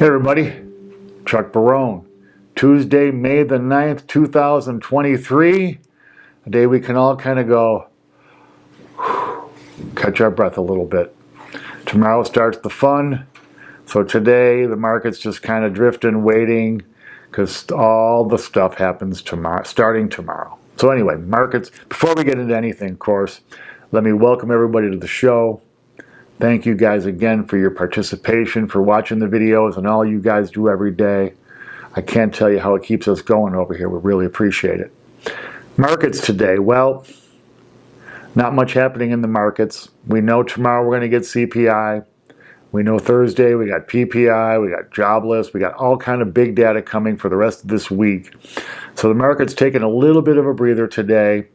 Hey everybody, Chuck Barone. Tuesday, May the 9th, 2023. A day we can all kind of go, catch our breath a little bit. Tomorrow starts the fun. So today the market's just kind of drifting, waiting, because all the stuff happens tomorrow, starting tomorrow. So anyway, markets, before we get into anything, of course, let me welcome everybody to the show. Thank you guys again for your participation, for watching the videos, and all you guys do every day. I can't tell you how it keeps us going over here. We really appreciate it. Markets today, well, not much happening in the markets. We know tomorrow we're going to get CPI. We know Thursday we got PPI, we got jobless, we got all kind of big data coming for the rest of this week. So the market's taking a little bit of a breather today.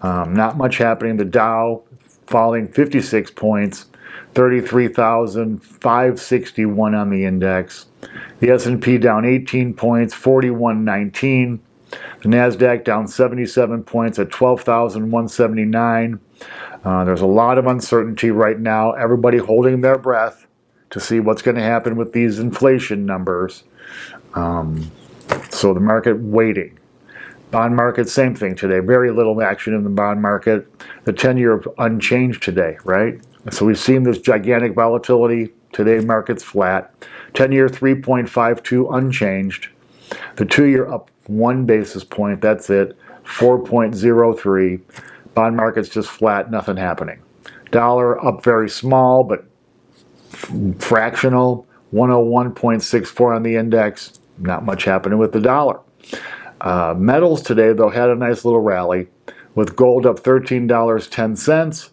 Not much happening. The Dow falling 56 points. 33,561 on the index. The S&P down 18 points, 41.19. The NASDAQ down 77 points at 12,179. There's a lot of uncertainty right now. Everybody holding their breath to see what's going to happen with these inflation numbers. So the market waiting. Bond market, same thing today. Very little action in the bond market. The 10-year unchanged today, right? So we've seen this gigantic volatility. Today market's flat. 10-year 3.52 unchanged. The 2-year up 1 basis point. That's it. 4.03. Bond market's just flat. Nothing happening. Dollar up very small, but fractional. 101.64 on the index. Not much happening with the dollar. Metals today, though, had a nice little rally with gold up $13.10.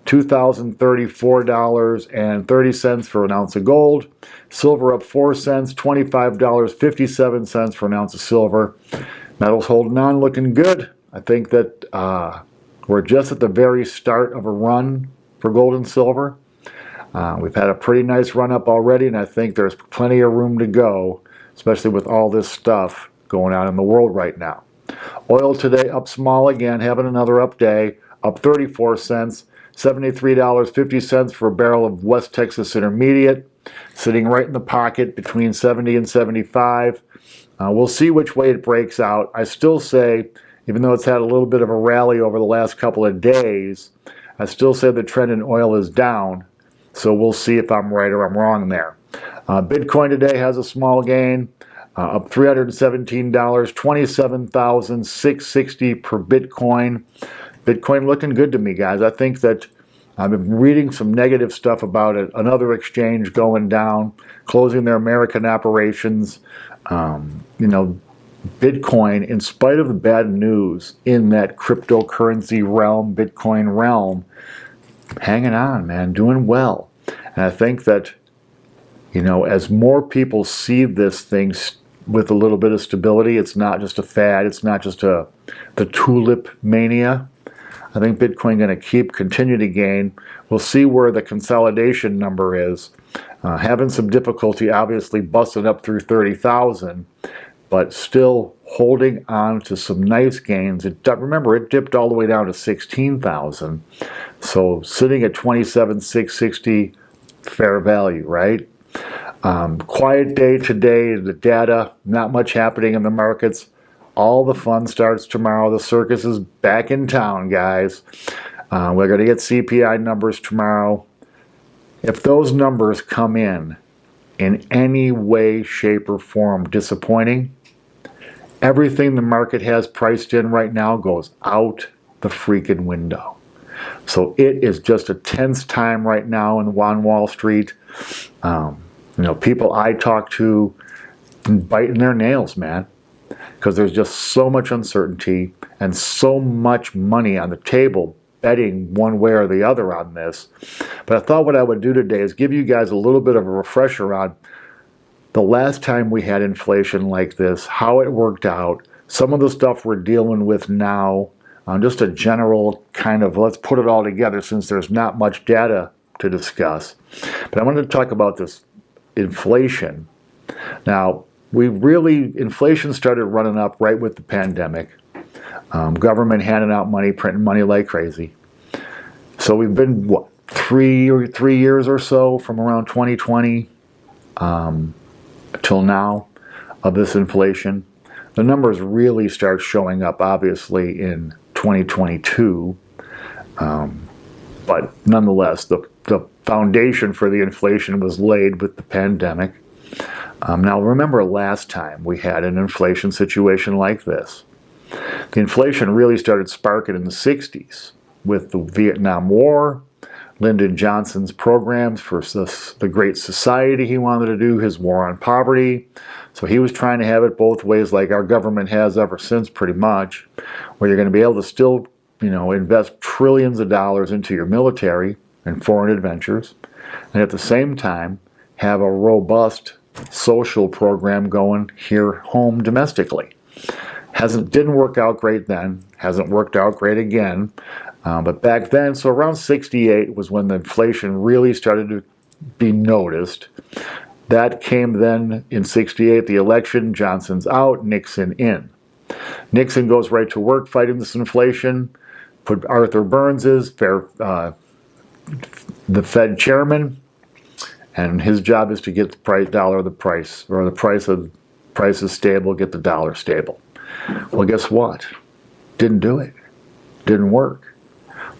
$2,034.30 for an ounce of gold. Silver up 4 cents, $25.57 for an ounce of silver. Metals holding on, looking good. I think that we're just at the very start of a run for gold and silver. We've had a pretty nice run up already, and I think there's plenty of room to go, especially with all this stuff going on in the world right now. Oil today up small again, having another up day, up 34 cents. $73.50 for a barrel of West Texas Intermediate, sitting right in the pocket between 70 and 75. We'll see which way it breaks out. I still say, even though it's had a little bit of a rally over the last couple of days, I still say the trend in oil is down. So we'll see if I'm right or I'm wrong there. Bitcoin today has a small gain, up $317, 27,660 per Bitcoin. Bitcoin looking good to me, guys. I think that I've been reading some negative stuff about it. Another exchange going down, closing their American operations. Bitcoin, in spite of the bad news in that cryptocurrency realm, Bitcoin realm, hanging on, man, doing well. And I think that, as more people see this thing with a little bit of stability, it's not just a fad, it's not just the tulip mania. I think Bitcoin going to continue to gain. We'll see where the consolidation number is. Having some difficulty, obviously, busting up through 30,000, but still holding on to some nice gains. Remember, it dipped all the way down to 16,000. So sitting at 27,660, fair value, right? Quiet day today. The data, not much happening in the markets. All the fun starts tomorrow. The circus is back in town, guys. We're going to get CPI numbers tomorrow. If those numbers come in any way, shape, or form disappointing, everything the market has priced in right now goes out the freaking window. So it is just a tense time right now on Wall Street. People I talk to biting their nails, man. Because there's just so much uncertainty and so much money on the table betting one way or the other on this. But I thought what I would do today is give you guys a little bit of a refresher on the last time we had inflation like this, how it worked out, some of the stuff we're dealing with now, just a general kind of, let's put it all together since there's not much data to discuss. But I wanted to talk about this inflation. Now, inflation started running up right with the pandemic. Government handing out money, printing money like crazy. So we've been, 3 years or so from around 2020. till now of this inflation. The numbers really start showing up, obviously, in 2022. But nonetheless, the foundation for the inflation was laid with the pandemic. Now, remember last time we had an inflation situation like this. The inflation really started sparking in the 60s with the Vietnam War, Lyndon Johnson's programs for the Great Society he wanted to do, his war on poverty. So he was trying to have it both ways, like our government has ever since, pretty much, where you're going to be able to still, invest trillions of dollars into your military and foreign adventures, and at the same time have a robust social program going here home domestically. Didn't work out great then, hasn't worked out great again. But back then, so around 68 was when the inflation really started to be noticed. That came then in 68, the election, Johnson's out, Nixon in. Nixon goes right to work fighting this inflation, put Arthur Burns as the Fed chairman, and his job is to get the price is stable, get the dollar stable. Well, guess what? Didn't do it. Didn't work.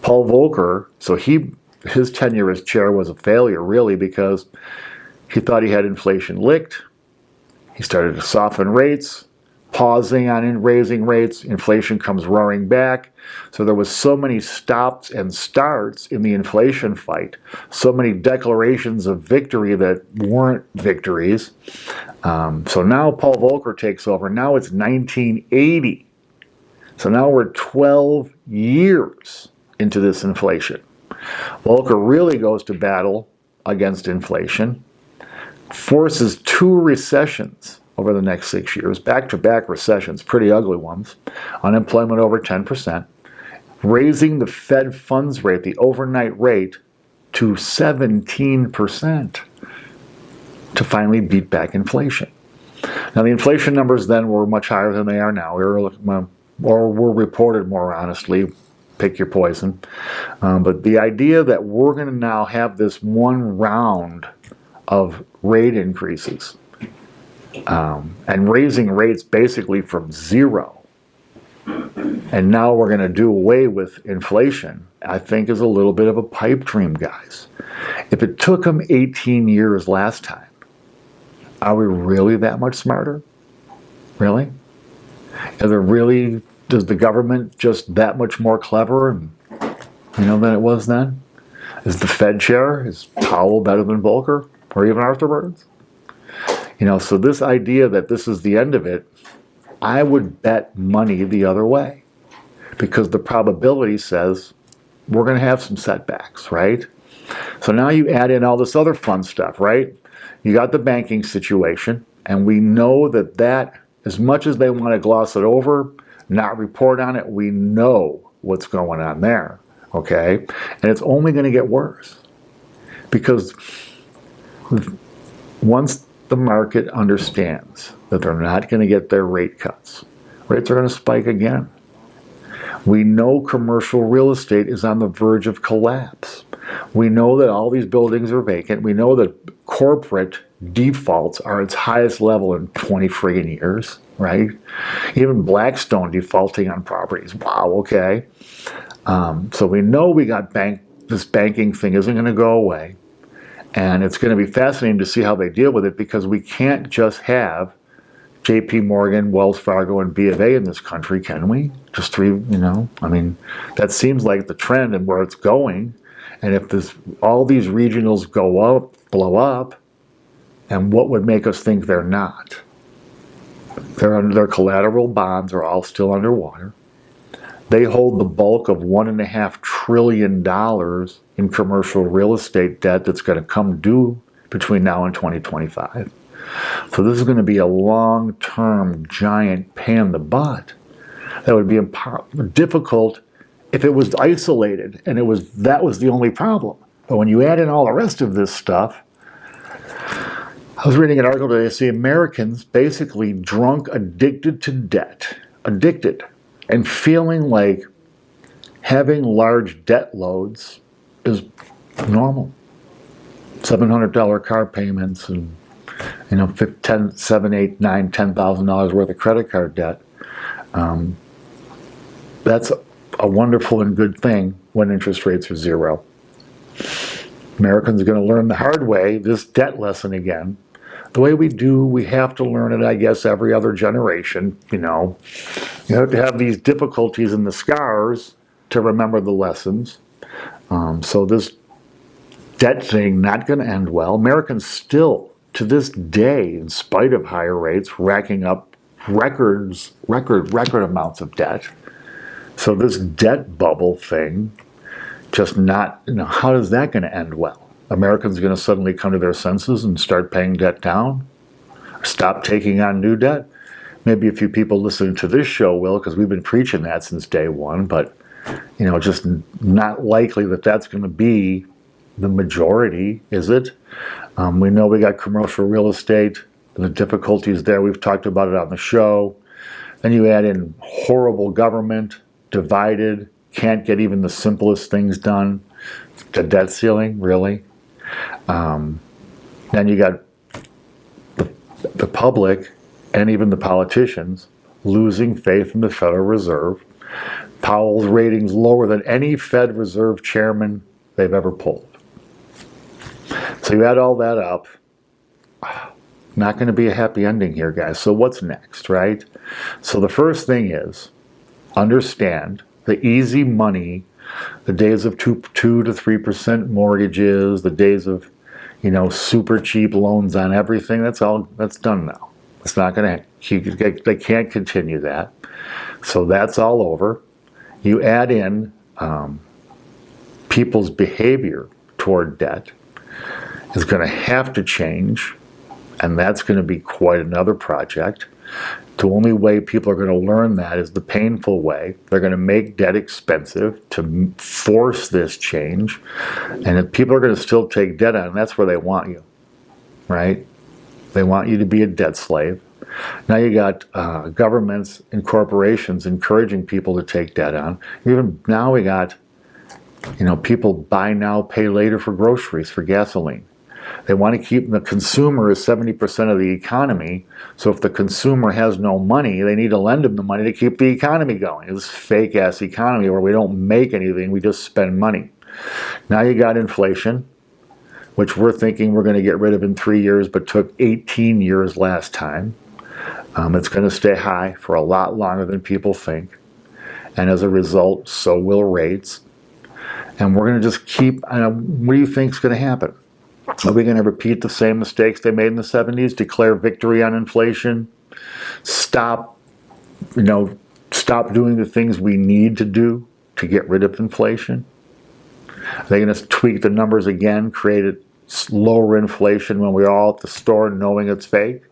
Paul Volcker, so his tenure as chair was a failure, really, because he thought he had inflation licked. He started to soften rates, pausing on raising rates. Inflation comes roaring back. So there was so many stops and starts in the inflation fight, so many declarations of victory that weren't victories. So now Paul Volcker takes over. Now it's 1980. So now we're 12 years into this inflation. Volcker really goes to battle against inflation, forces 2 recessions over the next 6 years, back-to-back recessions, pretty ugly ones, unemployment over 10%, raising the Fed funds rate, the overnight rate, to 17% to finally beat back inflation. Now, the inflation numbers then were much higher than they are now, or were reported more honestly. Pick your poison. But the idea that we're going to now have this one round of rate increases and raising rates basically from zero, and now we're going to do away with inflation, I think is a little bit of a pipe dream, guys. If it took them 18 years last time, are we really that much smarter? Really? Does the government just that much more clever than it was then? Is the Fed chair, is Powell better than Volcker or even Arthur Burns? So this idea that this is the end of it, I would bet money the other way, because the probability says we're going to have some setbacks, right? So now you add in all this other fun stuff, right? You got the banking situation, and we know that as much as they want to gloss it over, not report on it, we know what's going on there, okay? And it's only going to get worse, because once the market understands that they're not going to get their rate cuts, rates are going to spike again. We know commercial real estate is on the verge of collapse. We know that all these buildings are vacant. We know that corporate defaults are its highest level in 20 friggin' years, right? Even Blackstone defaulting on properties. Wow, okay. So we know we got this banking thing isn't going to go away. And it's going to be fascinating to see how they deal with it, because we can't just have JP Morgan, Wells Fargo, and B of A in this country, can we? Just 3, that seems like the trend and where it's going. And if all these regionals blow up, and what would make us think they're not? Their collateral bonds are all still underwater. They hold the bulk of $1.5 trillion in commercial real estate debt that's going to come due between now and 2025. So this is going to be a long-term giant pain in the butt that would be difficult if it was isolated and that was the only problem. But when you add in all the rest of this stuff, I was reading an article today, see Americans basically drunk, addicted to debt, and feeling like having large debt loads is normal. $700 car payments and $10, $7, 8, 9, $10,000 worth of credit card debt. That's a wonderful and good thing when interest rates are zero. Americans are going to learn the hard way this debt lesson again. The way we have to learn it, I guess, every other generation. You have to have these difficulties and the scars to remember the lessons. So this debt thing not going to end well. Americans still, to this day, in spite of higher rates, racking up record amounts of debt. So this debt bubble thing, just not, how is that going to end well? Americans are going to suddenly come to their senses and start paying debt down? Stop taking on new debt? Maybe a few people listening to this show will, because we've been preaching that since day one, but, just not likely that that's going to be the majority, is it? We know we got commercial real estate, the difficulties there. We've talked about it on the show. Then you add in horrible government, divided, can't get even the simplest things done. The debt ceiling, really. Then you got the public and even the politicians losing faith in the Federal Reserve. Powell's ratings lower than any Fed Reserve chairman they've ever polled. So you add all that up. Not going to be a happy ending here, guys. So what's next, right? So the first thing is understand the easy money, the days of 2 to 3% mortgages, the days of, super cheap loans on everything. That's done now. It's not going to, they can't continue that. So that's all over. You add in people's behavior toward debt is going to have to change, and that's going to be quite another project. The only way people are going to learn that is the painful way. They're going to make debt expensive to force this change. And if people are going to still take debt on, that's where they want you, right? They want you to be a debt slave. Now you got governments and corporations encouraging people to take debt on. Even now we got, people buy now, pay later for groceries, for gasoline. They want to keep the consumer as 70% of the economy. So if the consumer has no money, they need to lend them the money to keep the economy going. It's this fake-ass economy where we don't make anything, we just spend money. Now you got inflation, which we're thinking we're going to get rid of in 3 years, but took 18 years last time. It's going to stay high for a lot longer than people think. And as a result, so will rates. And we're going to just keep, what do you think is going to happen? Are we going to repeat the same mistakes they made in the 70s? Declare victory on inflation? Stop doing the things we need to do to get rid of inflation? Are they going to tweak the numbers again, create a lower inflation when we're all at the store knowing it's fake?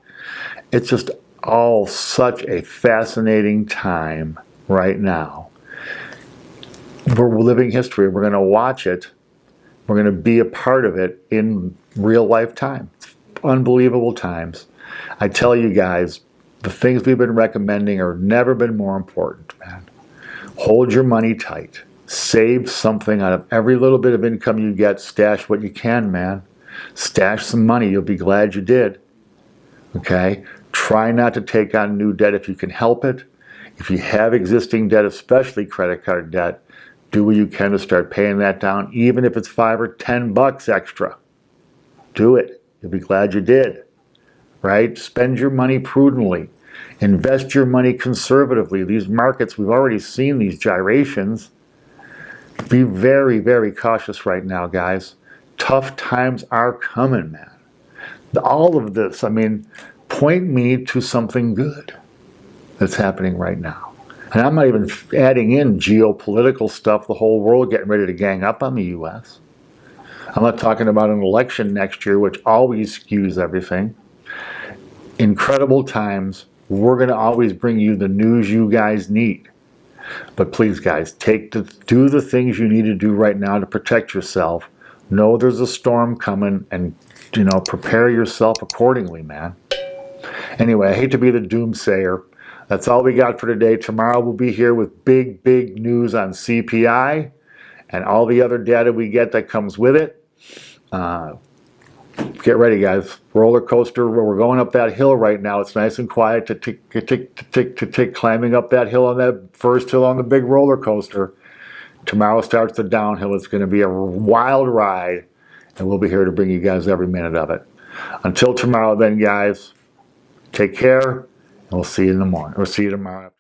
It's just all such a fascinating time right now. We're living history. We're going to watch it. We're going to be a part of it in real life time. It's unbelievable times. I tell you guys, the things we've been recommending have never been more important, man. Hold your money tight. Save something out of every little bit of income you get. Stash what you can, man. Stash some money. You'll be glad you did. Okay? Try not to take on new debt if you can help it. If you have existing debt, especially credit card debt, do what you can to start paying that down, even if it's $5 or $10 extra. Do it. You'll be glad you did. Right? Spend your money prudently. Invest your money conservatively. These markets, we've already seen these gyrations. Be very, very cautious right now, guys. Tough times are coming, man. All of this, point me to something good that's happening right now. And I'm not even adding in geopolitical stuff, the whole world getting ready to gang up on the U.S. I'm not talking about an election next year, which always skews everything. Incredible times. We're going to always bring you the news you guys need. But please, guys, do the things you need to do right now to protect yourself. Know there's a storm coming and, prepare yourself accordingly, man. Anyway, I hate to be the doomsayer. That's all we got for today. Tomorrow we'll be here with big, big news on CPI and all the other data we get that comes with it. get ready, guys. Roller coaster. We're going up that hill right now. It's nice and quiet to tick, climbing up that hill on that first hill on the big roller coaster. Tomorrow starts the downhill. It's going to be a wild ride, and we'll be here to bring you guys every minute of it. Until tomorrow, then, guys. Take care, and we'll see you in the morning. Or see you tomorrow.